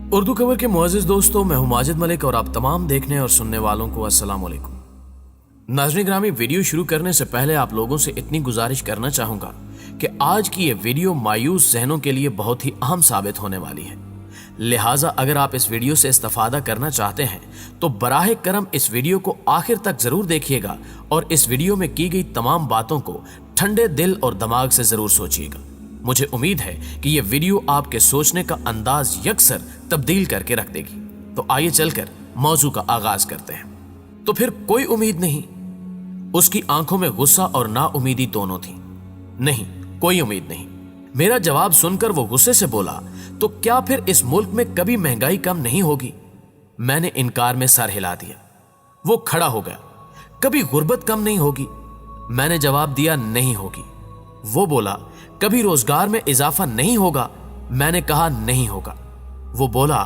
उर्दू खबर के मुअज़्ज़िज़ दोस्तों, मैं हूं माजिद मलिक और आप तमाम देखने और सुनने वालों को अस्सलाम वालेकुम। नाज़रीन ग्रामी, वीडियो शुरू करने से पहले आप लोगों से इतनी गुजारिश करना चाहूँगा कि आज की ये वीडियो मायूस ज़हनों के लिए बहुत ही अहम साबित होने वाली है। लिहाजा अगर आप इस वीडियो से इस्तिफ़ादा करना चाहते हैं तो बराह करम इस वीडियो को आखिर तक ज़रूर देखिएगा और इस वीडियो में की गई तमाम बातों को ठंडे दिल और दिमाग से ज़रूर सोचिएगा। मुझे उम्मीद है कि ये वीडियो आपके सोचने का अंदाज यकसर तब्दील करके रख देगी। तो आइए चलकर मौजू का आगाज करते हैं। तो फिर कोई उम्मीद नहीं? उसकी आंखों में गुस्सा और नाउमीदी दोनों थी। नहीं, कोई उम्मीद नहीं। मेरा जवाब सुनकर वो गुस्से से बोला, तो क्या फिर इस मुल्क में कभी महंगाई कम नहीं होगी? मैंने इनकार में सर हिला दिया। वो खड़ा हो गया, कभी गुर्बत कम नहीं होगी? मैंने जवाब दिया, नहीं होगी। वो बोला, कभी रोजगार में इजाफा नहीं होगा? मैंने कहा, नहीं होगा। वो बोला,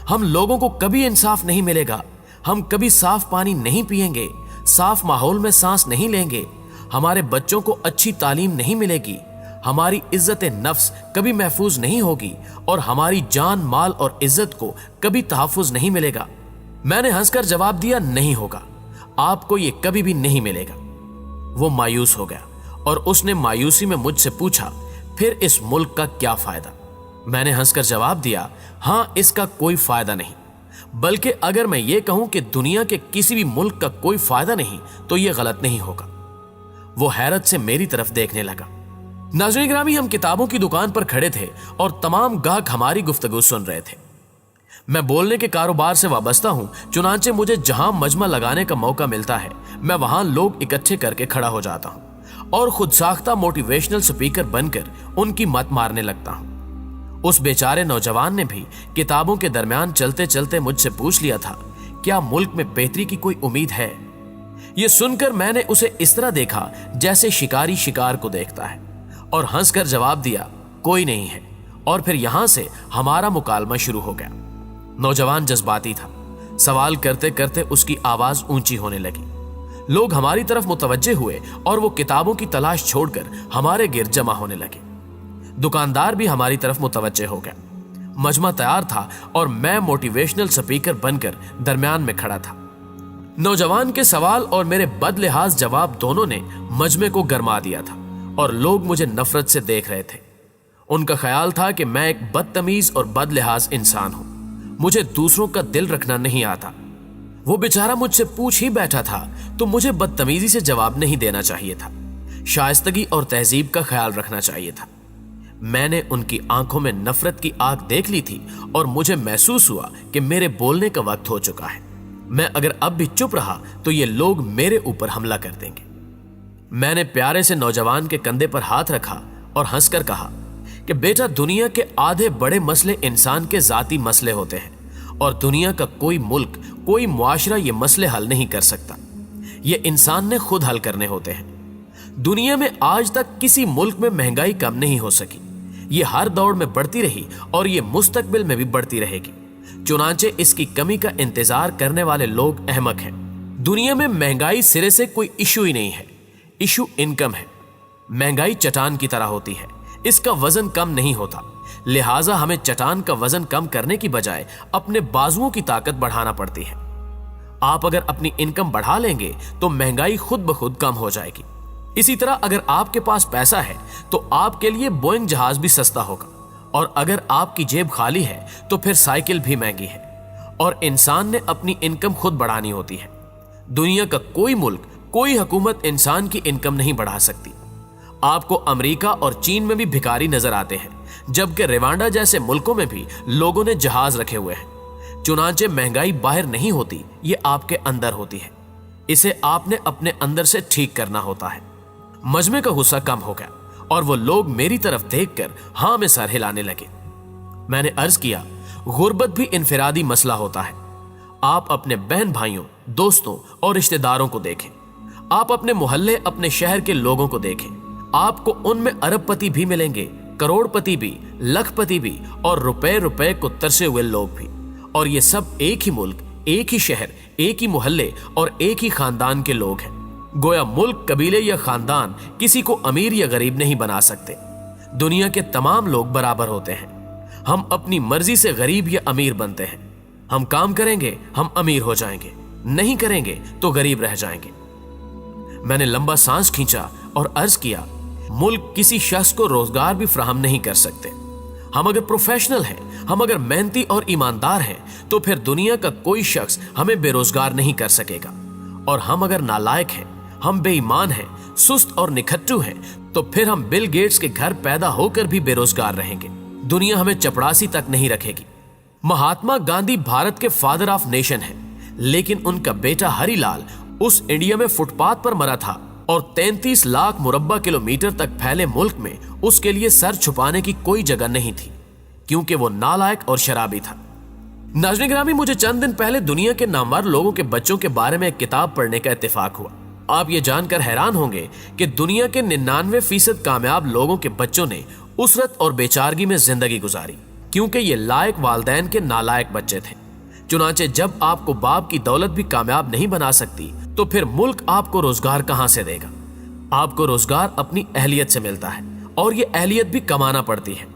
हम लोगों को कभी इंसाफ नहीं मिलेगा, हम कभी साफ पानी नहीं पिएंगे, साफ माहौल में सांस नहीं लेंगे, हमारे बच्चों को अच्छी तालीम नहीं मिलेगी, हमारी इज्जत नफ्स कभी महफूज नहीं होगी और हमारी जान माल और इज्जत को कभी तहफ्फुज नहीं मिलेगा। मैंने हंसकर जवाब दिया, नहीं होगा, आपको ये कभी भी नहीं मिलेगा। वो मायूस हो गया और उसने मायूसी में मुझसे पूछा, फिर इस मुल्क का क्या फायदा? मैंने हंसकर जवाब दिया, हां, इसका कोई फायदा नहीं, बल्कि अगर मैं ये कहूं कि दुनिया के किसी भी मुल्क का कोई फायदा नहीं तो यह गलत नहीं होगा। वो हैरत से मेरी तरफ देखने लगा। नाज़रीन ग्रामी, हम किताबों की दुकान पर खड़े थे और तमाम गाहक हमारी गुफ्तगू सुन रहे थे। मैं बोलने के कारोबार से वाबस्ता हूं, चुनांचे मुझे जहां मजमा लगाने का मौका मिलता है मैं वहां लोग इकट्ठे करके खड़ा हो जाता हूं और खुद साख्ता मोटिवेशनल स्पीकर बनकर उनकी मत मारने लगता हूं। उस बेचारे नौजवान ने भी किताबों के दरमियान चलते चलते मुझसे पूछ लिया था, क्या मुल्क में बेहतरी की कोई उम्मीद है? यह सुनकर मैंने उसे इस तरह देखा जैसे शिकारी शिकार को देखता है और हंसकर जवाब दिया, कोई नहीं है। और फिर यहां से हमारा मुकालमा शुरू हो गया। नौजवान जज्बाती था, सवाल करते करते उसकी आवाज ऊंची होने लगी। लोग हमारी तरफ मुतवज्जे हुए और वो किताबों की तलाश छोड़कर हमारे गिर्द जमा होने लगे। दुकानदार भी हमारी तरफ मुतवज्जे हो गया। मजमा तैयार था और मैं मोटिवेशनल स्पीकर बनकर दरमियान में खड़ा था। नौजवान के सवाल और मेरे बदलिहाज जवाब दोनों ने मजमे को गरमा दिया था और लोग मुझे नफरत से देख रहे थे। उनका ख्याल था कि मैं एक बदतमीज और बदलिहाज इंसान हूं, मुझे दूसरों का दिल रखना नहीं आता। वो बेचारा मुझसे पूछ ही बैठा था तो मुझे बदतमीजी से जवाब नहीं देना चाहिए था, शाइस्तगी और तहजीब का ख्याल रखना चाहिए था। मैंने उनकी आंखों में नफरत की आग देख ली थी और मुझे महसूस हुआ कि मेरे बोलने का वक्त हो चुका है। मैं अगर अब भी चुप रहा तो ये लोग मेरे ऊपर हमला कर देंगे। मैंने प्यारे से नौजवान के कंधे पर हाथ रखा और हंसकर कहा कि बेटा, दुनिया के आधे बड़े मसले इंसान के जाती मसले होते हैं और दुनिया का कोई मुल्क, कोई मुआशरा ये मसले हल नहीं कर सकता। ये इंसान ने खुद हल करने होते हैं। दुनिया में आज तक किसी मुल्क में महंगाई कम नहीं हो सकी। ये हर दौर में बढ़ती रही और ये मुस्तकबिल में भी बढ़ती रहेगी। चुनांचे इसकी कमी का इंतजार करने वाले लोग अहमक हैं। दुनिया में महंगाई सिरे से कोई इशू ही नहीं है, इशू इनकम है। महंगाई चट्टान की तरह होती है, इसका वजन कम नहीं होता। लिहाजा हमें चट्टान का वजन कम करने की बजाय अपने बाजुओं की ताकत बढ़ाना पड़ती है। आप अगर अपनी इनकम बढ़ा लेंगे तो महंगाई खुद ब खुद कम हो जाएगी। इसी तरह अगर आपके पास पैसा है तो आपके लिए बोइंग जहाज भी सस्ता होगा और अगर आपकी जेब खाली है तो फिर साइकिल भी महंगी है। और इंसान ने अपनी इनकम खुद बढ़ानी होती है। दुनिया का कोई मुल्क, कोई हुकूमत इंसान की इनकम नहीं बढ़ा सकती। आपको अमेरिका और चीन में भी भिखारी नजर आते हैं, जबकि रवांडा जैसे मुल्कों में भी लोगों ने जहाज रखे हुए हैं। चुनांचे महंगाई बाहर नहीं होती, ये आपके अंदर होती है। इसे आपने अपने अंदर से ठीक करना होता है। मजमे का गुस्सा कम हो गया और वो लोग मेरी तरफ देखकर हां में सर हिलाने लगे। मैंने अर्ज किया, गुर्बत भी इनफिरादी मसला होता है। आप अपने बहन भाइयों, दोस्तों और रिश्तेदारों को देखें। आप अपने मोहल्ले, अपने शहर के लोगों को देखें। आपको उनमें अरबपति भी मिलेंगे, करोड़पति भी, लखपति भी और रुपए रुपए को तरसे हुए लोग भी। और ये सब एक ही मुल्क, एक ही शहर, एक ही मोहल्ले और एक ही खानदान के लोग हैं। गोया मुल्क, कबीले या खानदान किसी को अमीर या गरीब नहीं बना सकते। दुनिया के तमाम लोग बराबर होते हैं। हम अपनी मर्जी से गरीब या अमीर बनते हैं। हम काम करेंगे, हम अमीर हो जाएंगे, नहीं करेंगे तो गरीब रह जाएंगे। मैंने लंबा सांस खींचा और अर्ज किया, मुल्क किसी शख्स को रोजगार भी फराहम नहीं कर सकते। हम अगर प्रोफेशनल हैं, हम अगर मेहनती और ईमानदार हैं, तो फिर दुनिया का कोई शख्स हमें बेरोजगार नहीं कर सकेगा। और हम अगर नालायक हैं, हम बेईमान हैं, सुस्त और निखट्टू हैं, तो फिर हम बिल गेट्स के घर पैदा होकर भी बेरोजगार रहेंगे। दुनिया हमें चपड़ासी तक नहीं रखेगी। महात्मा गांधी भारत के फादर ऑफ नेशन हैं, लेकिन उनका बेटा हरिलाल उस इंडिया में फुटपाथ पर मरा था और 33 लाख मुरब्बा किलोमीटर तक फैले मुल्क में उसके लिए सर छुपाने की कोई जगह नहीं थी, क्योंकि वो नालायक और शराबी था। नाज़रीन गिरामी, मुझे चंद दिन पहले दुनिया के नामवर लोगों के बच्चों के बारे में एक किताब पढ़ने का इत्तेफाक हुआ। आप ये जानकर हैरान होंगे कि दुनिया के 99% कामयाब लोगों के बच्चों ने उसरत और बेचारगी में जिंदगी गुजारी, क्योंकि ये लायक वालदैन के नालायक बच्चे थे। चुनांचे जब आपको बाप की दौलत भी कामयाब नहीं बना सकती, तो फिर मुल्क आपको रोजगार कहां से देगा? आपको रोजगार अपनी अहलियत से मिलता है, और ये अहलियत भी कमाना पड़ती है।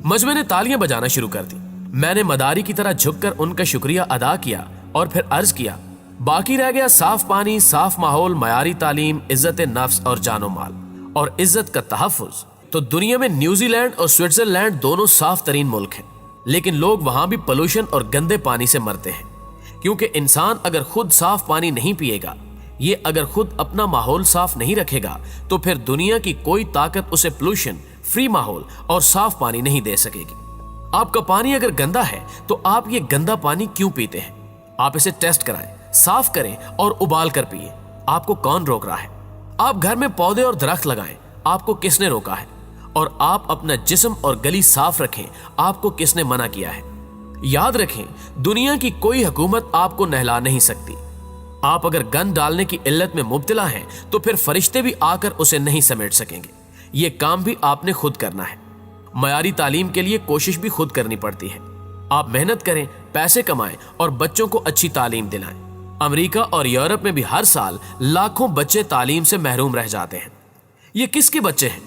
मजमे ने तालियां बजाना शुरू कर दी। मैंने मदारी की तरह झुककर उनका शुक्रिया अदा किया और फिर अर्ज किया, बाकी रह गया साफ पानी, साफ माहौल, मयारी तालीम, इज्जत नफ्स और जानो माल और इज्जत का तहफ्फुज। तो दुनिया में न्यूजीलैंड और स्विट्जरलैंड दोनों साफ तरीन मुल्क हैं, लेकिन लोग वहां भी पोल्यूशन और गंदे पानी से मरते हैं, क्योंकि इंसान अगर खुद साफ पानी नहीं पिएगा, ये अगर खुद अपना माहौल साफ नहीं रखेगा, तो फिर दुनिया की कोई ताकत उसे पोल्यूशन फ्री माहौल और साफ पानी नहीं दे सकेगी। आपका पानी अगर गंदा है, तो आप ये गंदा पानी क्यों पीते हैं? आप इसे टेस्ट कराएं, साफ करें और उबाल कर पिए। आपको कौन रोक रहा है? आप घर में पौधे और दरख्त लगाएं, आपको किसने रोका है? और आप अपना जिस्म और गली साफ रखें, आपको किसने मना किया है? याद रखें, दुनिया की कोई हुकूमत आपको नहला नहीं सकती। आप अगर गंद डालने की इल्लत में मुब्तला हैं, तो फिर फरिश्ते भी आकर उसे नहीं समेट सकेंगे। ये काम भी आपने खुद करना है। मयारी तालीम के लिए कोशिश भी खुद करनी पड़ती है। आप मेहनत करें, पैसे कमाएं और बच्चों को अच्छी तालीम दिलाएं। अमेरिका और यूरोप में भी हर साल लाखों बच्चे तालीम से महरूम रह जाते हैं। ये किसके बच्चे हैं?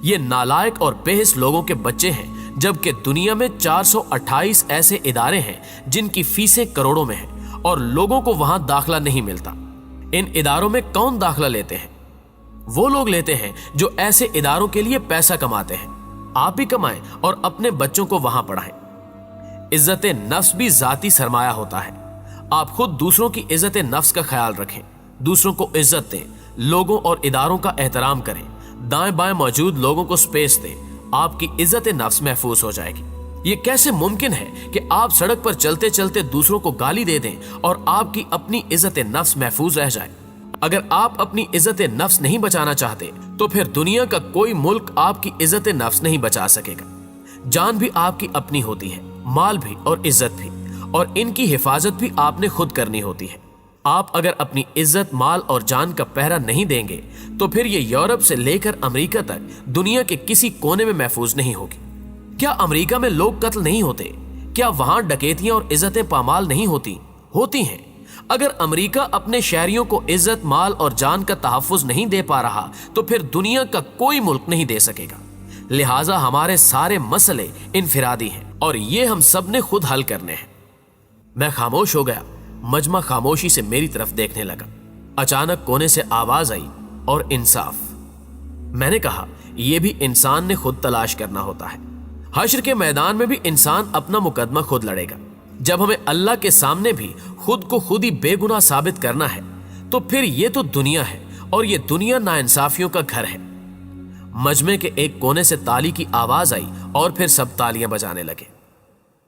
ये नालायक और बेहिस लोगों के बच्चे हैं, जबकि दुनिया में 428 ऐसे इदारे हैं जिनकी फीसें करोड़ों में हैं और लोगों को वहां दाखिला नहीं मिलता। इन इदारों में कौन दाखिला लेते हैं? वो लोग लेते हैं जो ऐसे इदारों के लिए पैसा कमाते हैं। आप भी कमाएं और अपने बच्चों को वहां पढ़ाएं। इज्जत नफ्स भी जाती सरमाया होता है। आप खुद दूसरों की इज्जत नफ्स का ख्याल रखें, दूसरों को इज्जत दें, लोगों और इदारों का एहतराम करें, दाएं बाएं मौजूद लोगों को स्पेस दें। आपकी इज्जत नफ्स महफूज हो जाएगी। ये कैसे मुमकिन है कि आप सड़क पर चलते चलते दूसरों को गाली दे दें और आपकी अपनी इज्जत नफ्स महफूज रह जाए? अगर आप अपनी इज्जत नफ्स नहीं बचाना चाहते, तो फिर दुनिया का कोई मुल्क आपकी इज्जत नफ्स नहीं बचा सकेगा। जान भी आपकी अपनी होती है, माल भी और इज्जत भी, और इनकी हिफाजत भी आपने खुद करनी होती है। आप अगर अपनी इज्जत, माल और जान का पहरा नहीं देंगे, तो फिर ये यूरोप से लेकर अमेरिका तक दुनिया के किसी कोने में महफूज नहीं होगी। क्या अमेरिका में लोग कत्ल नहीं होते? क्या वहां डकैतियां और इज्जतें पामाल नहीं होती? होती हैं। अगर अमेरिका अपने शहरियों को इज्जत, माल और जान का तहफ्फुज नहीं दे पा रहा, तो फिर दुनिया का कोई मुल्क नहीं दे सकेगा। लिहाजा हमारे सारे मसले इनफिरादी हैं और ये हम सब ने खुद हल करने हैं। मैं खामोश हो गया। मजमा खामोशी से मेरी तरफ देखने लगा। अचानक कोने से आवाज आई, और इंसाफ। मैंने कहा, यह भी इंसान ने खुद तलाश करना होता है। हश्र के मैदान में भी इंसान अपना मुकदमा खुद लड़ेगा। जब हमें अल्लाह के सामने भी खुद को खुद ही बेगुनाह साबित करना है, तो फिर ये तो दुनिया है, और ये दुनिया नाइंसाफियों का घर है। मजमे के एक कोने से ताली की आवाज आई और फिर सब तालियां बजाने लगे।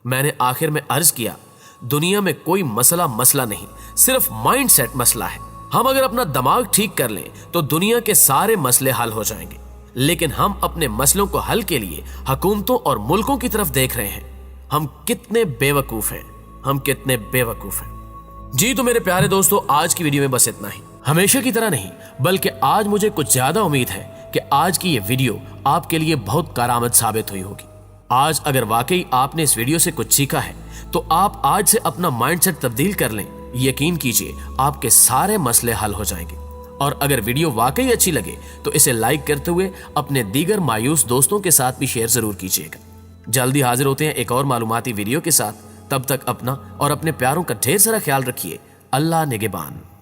मैंने आखिर में अर्ज किया, दुनिया में कोई मसला नहीं, सिर्फ माइंड सेट मसला है। हम अगर अपना दिमाग ठीक कर लें, तो दुनिया के सारे मसले हल हो जाएंगे। लेकिन हम अपने मसलों को हल के लिए हुकूमतों और मुल्कों की तरफ देख रहे हैं। हम कितने बेवकूफ हैं, हम कितने बेवकूफ हैं। जी तो मेरे प्यारे दोस्तों, आज की वीडियो में बस इतना ही। हमेशा की तरह नहीं, बल्कि आज मुझे कुछ ज्यादा उम्मीद है कि आज की ये वीडियो आपके लिए बहुत कारआमद साबित हुई होगी। आज अगर वाकई आपने इस वीडियो से कुछ सीखा है, तो आप आज से अपना माइंडसेट तब्दील कर लें। यकीन कीजिए, आपके सारे मसले हल हो जाएंगे। और अगर वीडियो वाकई अच्छी लगे, तो इसे लाइक करते हुए अपने दीगर मायूस दोस्तों के साथ भी शेयर जरूर कीजिएगा। جلدی حاضر ہوتے ہیں ایک اور معلوماتی ویڈیو کے ساتھ. تب تک اپنا اور اپنے پیاروں کا ڈھیر سارا خیال رکھیے. اللہ نگہبان.